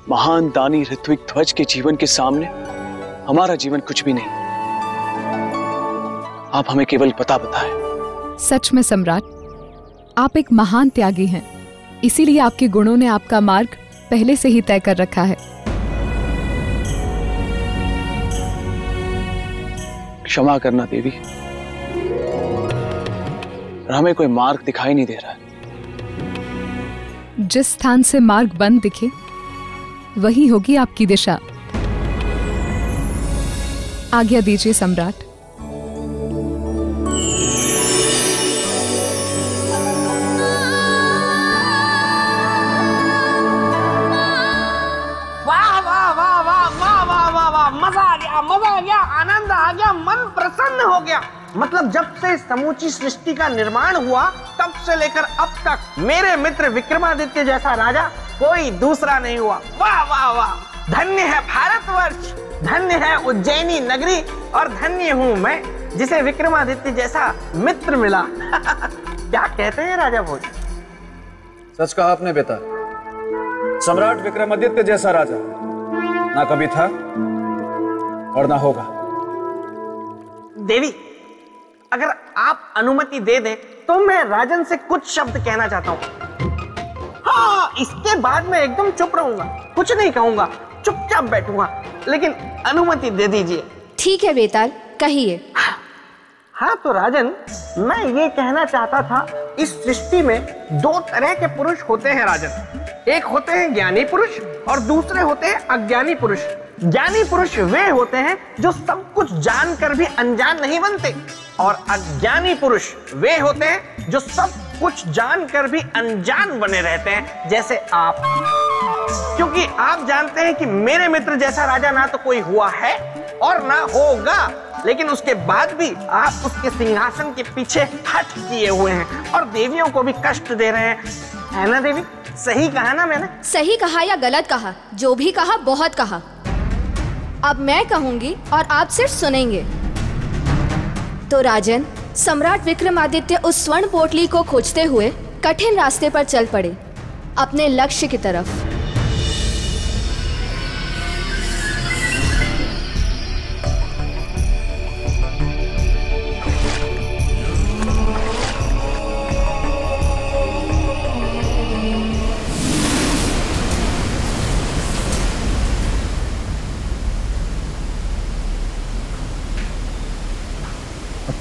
महान दानी ऋत्विक ध्वज के जीवन के सामने हमारा जीवन कुछ भी नहीं। आप हमें केवल पता बताएं। सच में सम्राट, आप एक महान त्यागी हैं, इसीलिए आपके गुणों ने आपका मार्ग पहले से ही तय कर रखा है। क्षमा करना देवी, हमें कोई मार्ग दिखाई नहीं दे रहा है। जिस स्थान से मार्ग बंद दिखे वही होगी आपकी दिशा। आज्ञा दीजिए सम्राट। मजा आ गया, आनंद आ गया, मन प्रसन्न हो गया। मतलब जब से समूची सृष्टि का निर्माण हुआ तब से लेकर अब तक मेरे मित्र विक्रमादित्य जैसा राजा कोई दूसरा नहीं हुआ। वाह वाह वाह, धन्य है भारतवर्ष, धन्य है उज्जैनी नगरी और धन्य हूँ मैं जिसे विक्रमादित्य जैसा मित्र मिला। क्या कहते हैं राजा भोज? सच कहा आपने बेटा। सम्राट विक्रमादित्य जैसा राजा ना कभी था और ना होगा। देवी, अगर आप अनुमति दे दें तो मैं राजन से कुछ शब्द कहना चाहता हूँ। हाँ, इसके बाद मैं एकदम चुप रहूंगा, कुछ नहीं कहूंगा, चुपचाप बैठूंगा, लेकिन अनुमति दे दीजिए। ठीक है बेताल, कहिए। हाँ तो राजन, मैं ये कहना चाहता था, इस सृष्टि में दो तरह के पुरुष होते हैं राजन। एक होते हैं ज्ञानी पुरुष और दूसरे होते हैं अज्ञानी पुरुष। ज्ञानी पुरुष वे होते हैं जो सब कुछ जानकर भी अनजान नहीं बनते, और अज्ञानी पुरुष वे होते हैं जो सब कुछ जानकर भी अनजान बने रहते हैं, जैसे आप। क्योंकि आप जानते हैं कि मेरे मित्र जैसा राजा ना तो कोई हुआ है और ना होगा, लेकिन उसके बाद भी आप उसके सिंहासन के पीछे हट किए हुए हैं और देवियों को भी कष्ट दे रहे हैं, है ना देवी? सही कहा ना मैंने? सही कहा या गलत कहा, जो भी कहा बहुत कहा। अब मैं कहूंगी और आप सिर्फ सुनेंगे। तो राजन, सम्राट विक्रमादित्य उस स्वर्ण पोटली को खोजते हुए कठिन रास्ते पर चल पड़े, अपने लक्ष्य की तरफ।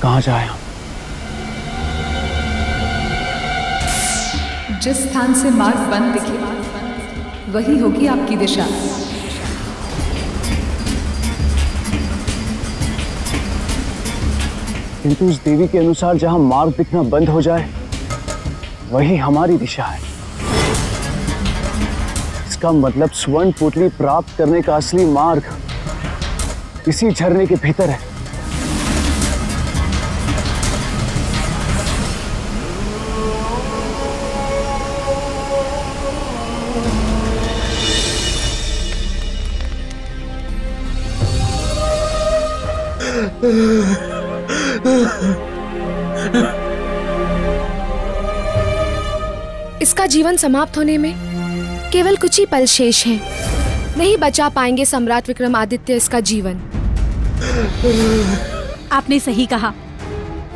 कहाँ जाए हम? जिस स्थान से मार्ग बंद दिखे वही होगी आपकी दिशा। किंतु उस देवी के अनुसार जहां मार्ग दिखना बंद हो जाए वही हमारी दिशा है। इसका मतलब स्वर्ण पोटली प्राप्त करने का असली मार्ग इसी झरने के भीतर है। इसका जीवन समाप्त होने में केवल कुछ ही पल शेष हैं। नहीं बचा पाएंगे सम्राट विक्रमादित्य इसका जीवन। आपने सही कहा,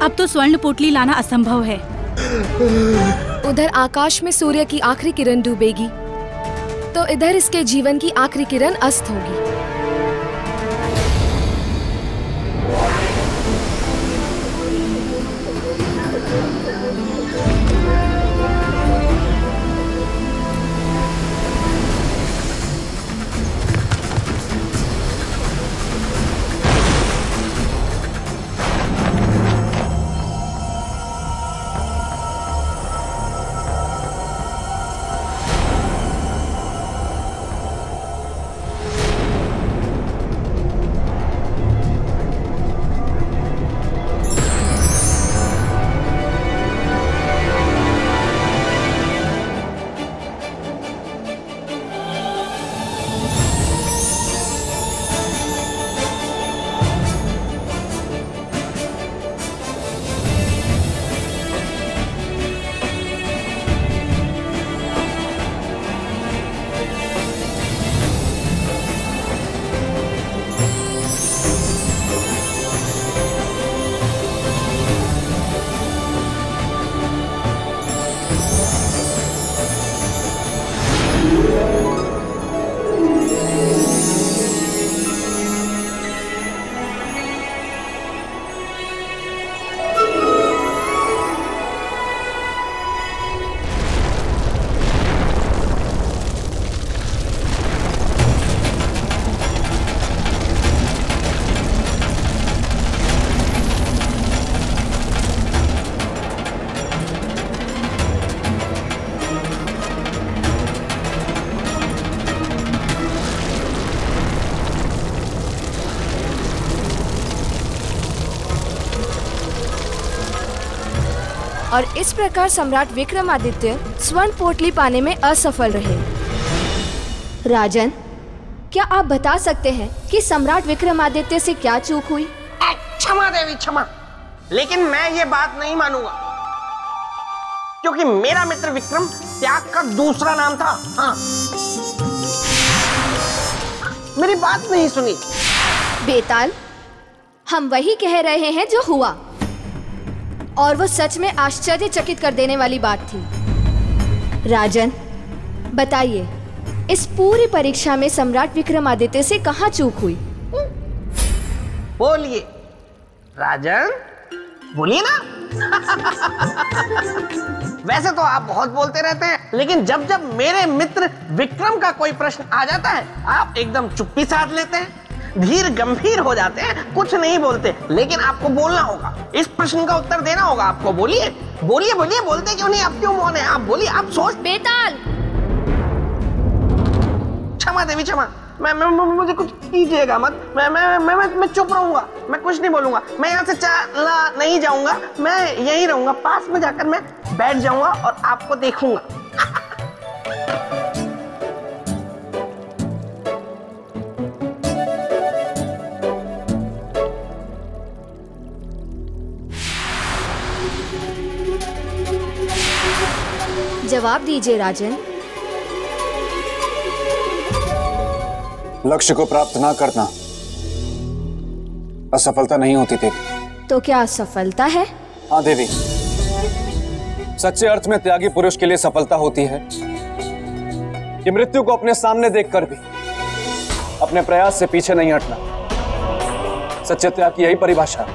अब तो स्वर्ण पोटली लाना असंभव है। उधर आकाश में सूर्य की आखिरी किरण डूबेगी तो इधर इसके जीवन की आखिरी किरण अस्त होगी। और इस प्रकार सम्राट विक्रमादित्य स्वर्ण पोटली पाने में असफल रहे। राजन, क्या आप बता सकते हैं कि सम्राट विक्रमादित्य से क्या चूक हुई? क्षमा देवी क्षमा, लेकिन मैं ये बात नहीं मानूंगा, क्योंकि मेरा मित्र विक्रम त्याग का दूसरा नाम था। हाँ, मेरी बात नहीं सुनी। बेताल, हम वही कह रहे हैं जो हुआ, और वो सच में आश्चर्यचकित कर देने वाली बात थी। राजन, बताइए, इस पूरी परीक्षा में सम्राट विक्रमादित्य से कहाँ चूक हुई? बोलिए राजन, बोलिए ना। वैसे तो आप बहुत बोलते रहते हैं, लेकिन जब जब मेरे मित्र विक्रम का कोई प्रश्न आ जाता है, आप एकदम चुप्पी साध लेते हैं, धीर गंभीर हो जाते हैं, कुछ नहीं बोलते। लेकिन आपको बोलना होगा, इस प्रश्न का उत्तर देना होगा आपको। बोलिए बोलिए बोलिए, बोलते क्यों नहीं? आप क्यों मौन है? आप बोलिए, आप सोच। बेताल! क्षमा देवी क्षमा, मैं मुझे कुछ कीजिएगा मत। मैं चुप रहूंगा, मैं कुछ नहीं बोलूंगा। मैं यहाँ से चला नहीं जाऊंगा, मैं यहीं रहूंगा, पास में जाकर मैं बैठ जाऊंगा और आपको देखूंगा। जवाब दीजिए राजन। लक्ष्य को प्राप्त ना करना असफलता नहीं होती देवी। तो क्या असफलता है? हाँ देवी, सच्चे अर्थ में त्यागी पुरुष के लिए सफलता होती है कि मृत्यु को अपने सामने देखकर भी अपने प्रयास से पीछे नहीं हटना। सच्चे त्याग की यही परिभाषा,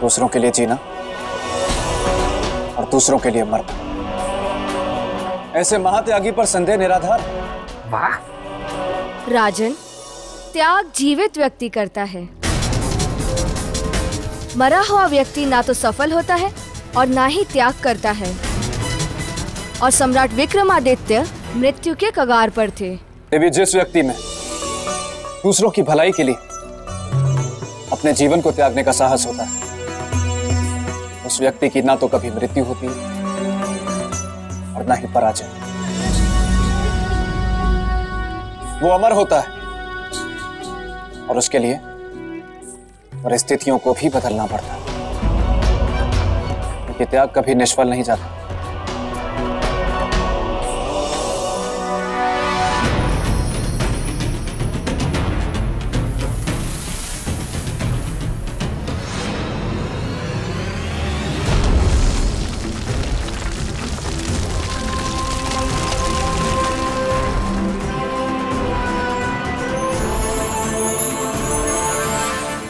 दूसरों के लिए जीना और दूसरों के लिए मरना। ऐसे महात्यागी पर संदेह निराधार। वाह राजन, त्याग जीवित व्यक्ति करता है, मरा हुआ व्यक्ति ना तो सफल होता है और ना ही त्याग करता है। और सम्राट विक्रमादित्य मृत्यु के कगार पर थे। देवी, जिस व्यक्ति में दूसरों की भलाई के लिए अपने जीवन को त्यागने का साहस होता है, उस व्यक्ति की ना तो कभी मृत्यु होती है और ना ही पराजय। वो अमर होता है और उसके लिए परिस्थितियों को भी बदलना पड़ता है, क्योंकि त्याग कभी निष्फल नहीं जाता।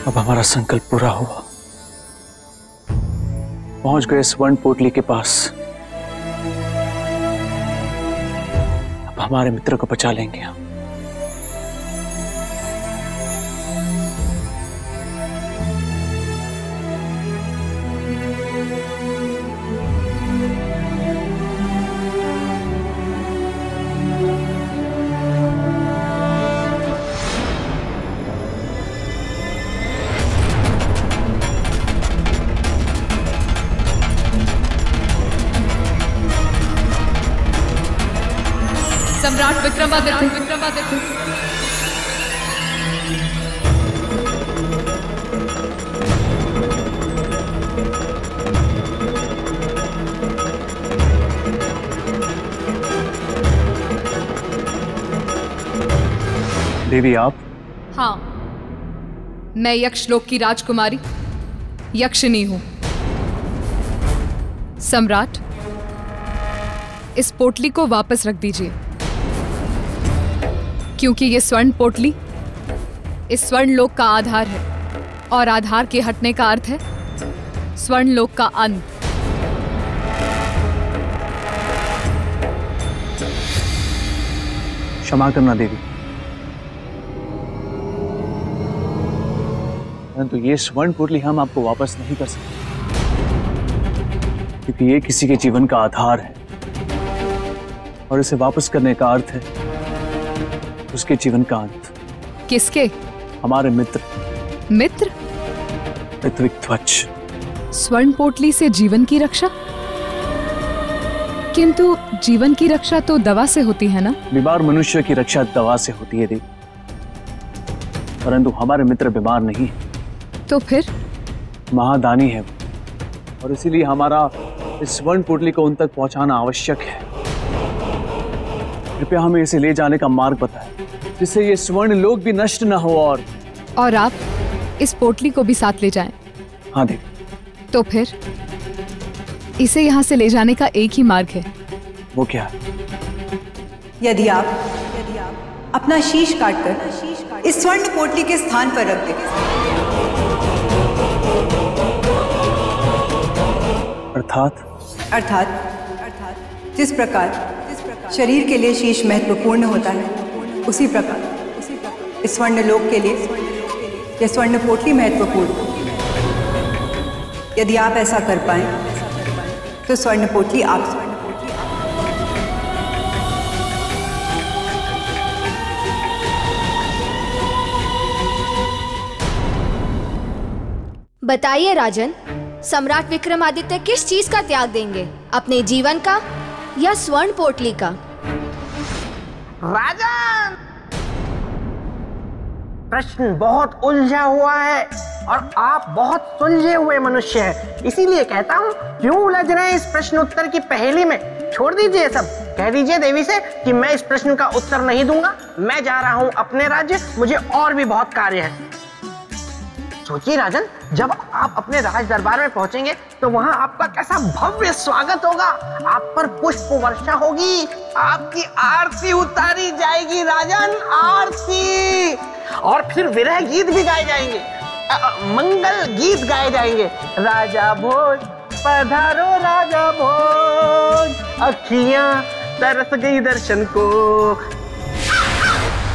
अब हमारा संकल्प पूरा हुआ, पहुंच गए स्वर्ण पोटली के पास। अब हमारे मित्र को बचा लेंगे हम। सम्राट विक्रमादित्य। देवी आप? हाँ, मैं यक्षलोक की राजकुमारी यक्षिनी हूं। सम्राट, इस पोटली को वापस रख दीजिए, क्योंकि ये स्वर्ण पोटली इस स्वर्ण लोक का आधार है, और आधार के हटने का अर्थ है स्वर्ण लोक का अंत। क्षमा करना देवी, परंतु ये स्वर्ण पोटली हम आपको वापस नहीं कर सकते, क्योंकि ये किसी के जीवन का आधार है, और इसे वापस करने का अर्थ है उसके जीवन का अंत। किसके? हमारे मित्र मित्र? ऋत्विक ध्वज, स्वर्ण पोटली से जीवन की रक्षा? किंतु जीवन की रक्षा तो दवा से होती है ना? बीमार मनुष्य की रक्षा दवा से होती है देवी, परंतु हमारे मित्र बीमार नहीं है। तो फिर? महादानी है वो, और इसीलिए हमारा इस स्वर्ण पोटली को उन तक पहुंचाना आवश्यक है। कृपया हमें इसे ले जाने का मार्ग बताएं, जिससे ये स्वर्ण लोक भी नष्ट न हो। और आप इस पोटली को भी साथ ले जाएं। हाँ देवी। तो फिर इसे यहाँ से ले जाने का एक ही मार्ग है। वो क्या है? यदि आप अपना शीश काटकर इस स्वर्ण पोटली के स्थान पर रख दें। अर्थात जिस प्रकार शरीर के लिए शीश महत्वपूर्ण होता है, उसी प्रकार इस स्वर्ण लोक के लिए यह स्वर्ण पोटली महत्वपूर्ण। यदि आप ऐसा कर पाएं तो स्वर्ण पोटली आप। बताइए राजन, सम्राट विक्रमादित्य किस चीज का त्याग देंगे? अपने जीवन का या स्वर्ण पोटली का? राजन, प्रश्न बहुत उलझा हुआ है और आप बहुत सुलझे हुए मनुष्य हैं। इसीलिए कहता हूँ, क्यों उलझ रहे हैं इस प्रश्न उत्तर की पहेली में? छोड़ दीजिए सब। कह दीजिए देवी से कि मैं इस प्रश्न का उत्तर नहीं दूंगा, मैं जा रहा हूँ अपने राज्य, मुझे और भी बहुत कार्य है। सोचिए राजन, जब आप अपने राज दरबार में पहुंचेंगे तो वहां आपका कैसा भव्य स्वागत होगा। आप पर पुष्प वर्षा होगी, आपकी आरती उतारी जाएगी राजन, आरती। और फिर विरह गीत भी गाए जाएंगे, मंगल गीत गाए जाएंगे। राजा भोज पधारो राजा भोज, अखियां तरस गई दर्शन को।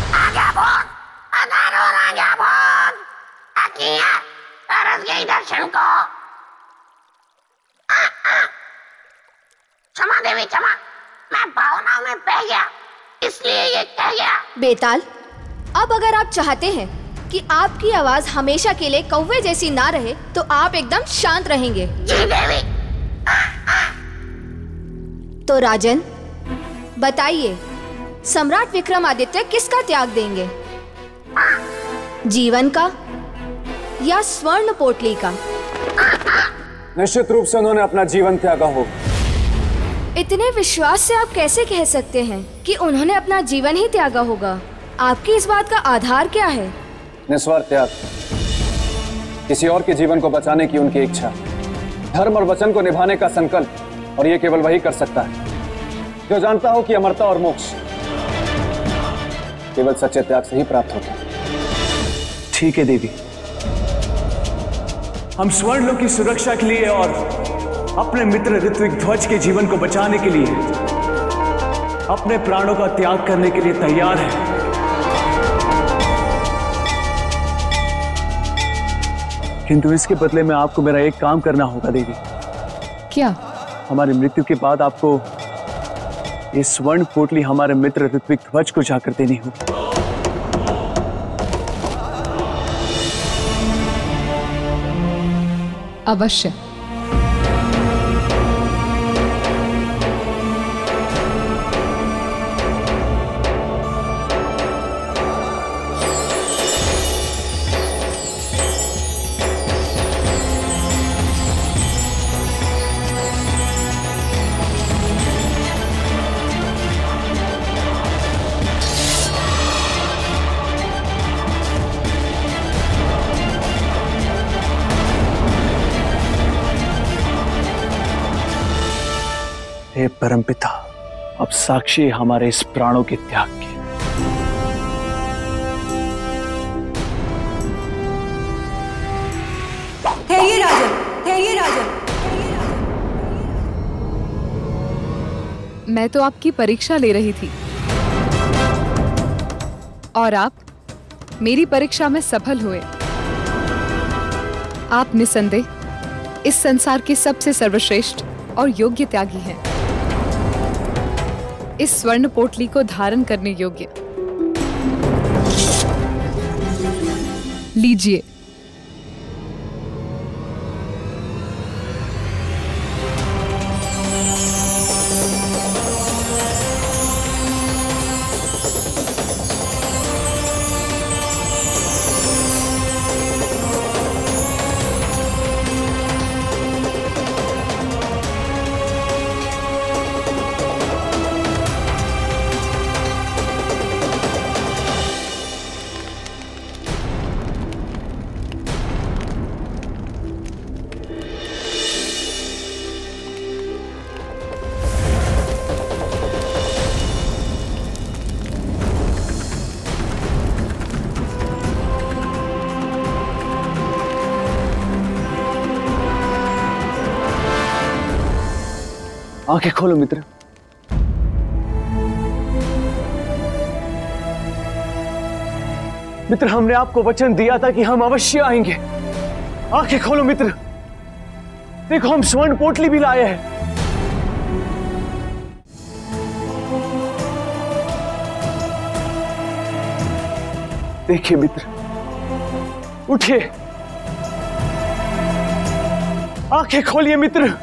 राजा भोज पधारो राजा भोज, अखियां तरस गई दर्शन को। क्षमा देवी क्षमा, मैं भावनाओं में बह गया, इसलिए ये कह गया। बेताल, अब अगर आप चाहते हैं कि आपकी आवाज हमेशा के लिए कौवे जैसी ना रहे तो आप एकदम शांत रहेंगे। जी देवी। तो राजन बताइए, सम्राट विक्रमादित्य किसका त्याग देंगे? जीवन का या स्वर्ण पोटली का? निश्चित रूप से उन्होंने अपना जीवन त्यागा होगा। इतने विश्वास से आप कैसे कह सकते हैं कि उन्होंने अपना जीवन ही त्यागा होगा? आपकी इस बात का आधार क्या है? निस्वार्थ त्याग, किसी और के जीवन को बचाने की उनकी इच्छा, धर्म और वचन को निभाने का संकल्प, और ये केवल वही कर सकता है जो जानता हो कि अमरता और मोक्ष केवल सच्चे त्याग से ही प्राप्त होता है। ठीक है देवी, हम स्वर्ण लोक की सुरक्षा के लिए और अपने मित्र ऋत्विक ध्वज के जीवन को बचाने के लिए अपने प्राणों का त्याग करने के लिए तैयार हैं। किंतु इसके बदले में आपको मेरा एक काम करना होगा देवी। क्या? हमारी मृत्यु के बाद आपको ये स्वर्ण पोटली हमारे मित्र ऋत्विक ध्वज को जाकर देनी होगी। अवश्य। हे परमपिता, अब साक्षी है हमारे इस प्राणों के त्याग के। ठहरिए राजन, ठहरिए राजन। मैं तो आपकी परीक्षा ले रही थी और आप मेरी परीक्षा में सफल हुए। आप निसंदेह इस संसार के सबसे सर्वश्रेष्ठ और योग्य त्यागी हैं, इस स्वर्ण पोटली को धारण करने योग्य। लीजिए। आंखें खोलो मित्र। मित्र, हमने आपको वचन दिया था कि हम अवश्य आएंगे। आंखें खोलो मित्र। देखो, हम स्वर्ण पोटली भी लाए हैं। देखिए मित्र, उठिए, आंखें खोलिए मित्र।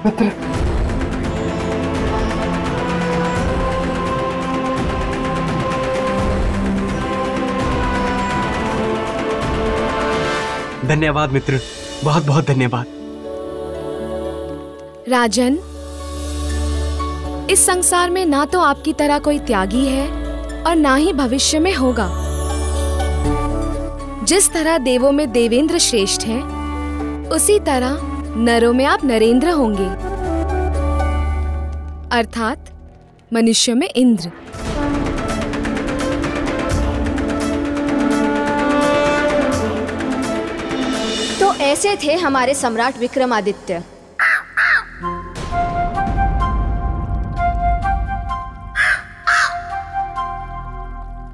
मित्र, धन्यवाद मित्र, बहुत बहुत धन्यवाद। राजन, इस संसार में ना तो आपकी तरह कोई त्यागी है और ना ही भविष्य में होगा। जिस तरह देवों में देवेंद्र श्रेष्ठ हैं, उसी तरह नरों में आप नरेंद्र होंगे, अर्थात मनुष्य में इंद्र। तो ऐसे थे हमारे सम्राट विक्रमादित्य।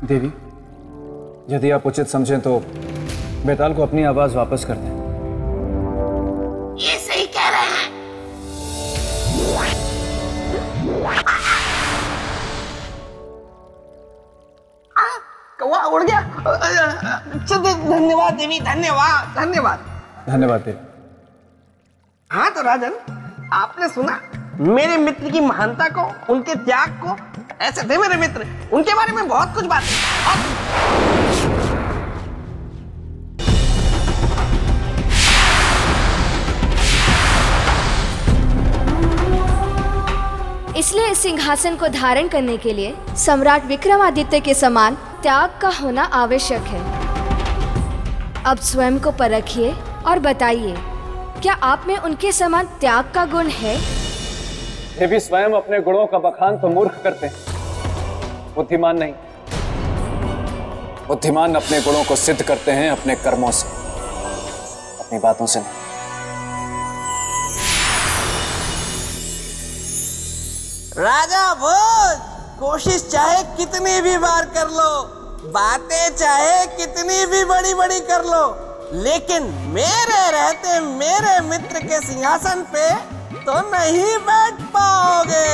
देवी, यदि आप उचित समझें तो बेताल को अपनी आवाज वापस कर दें। ये सही कह रहे हैं। कौवा उड़ गया। धन्यवाद देवी, धन्यवाद धन्यवाद धन्यवाद देवी। हाँ तो राजन, आपने सुना मेरे मित्र की महानता को, उनके त्याग को। ऐसे थे मेरे मित्र, उनके बारे में बहुत कुछ बातें। इसलिए इस सिंहासन को धारण करने के लिए सम्राट विक्रमादित्य के समान त्याग का होना आवश्यक है। अब स्वयं को परखिए और बताइए, क्या आप में उनके समान त्याग का गुण है? देवी, स्वयं अपने गुणों का बखान तो मूर्ख करते हैं, बुद्धिमान नहीं। बुद्धिमान अपने गुणों को सिद्ध करते हैं अपने कर्मों से, अपनी बातों से नहीं। राजा भोज, कोशिश चाहे कितनी भी बार कर लो, बातें चाहे कितनी भी बड़ी बड़ी कर लो, लेकिन मेरे रहते मेरे मित्र के सिंहासन पे तो नहीं बैठ पाओगे।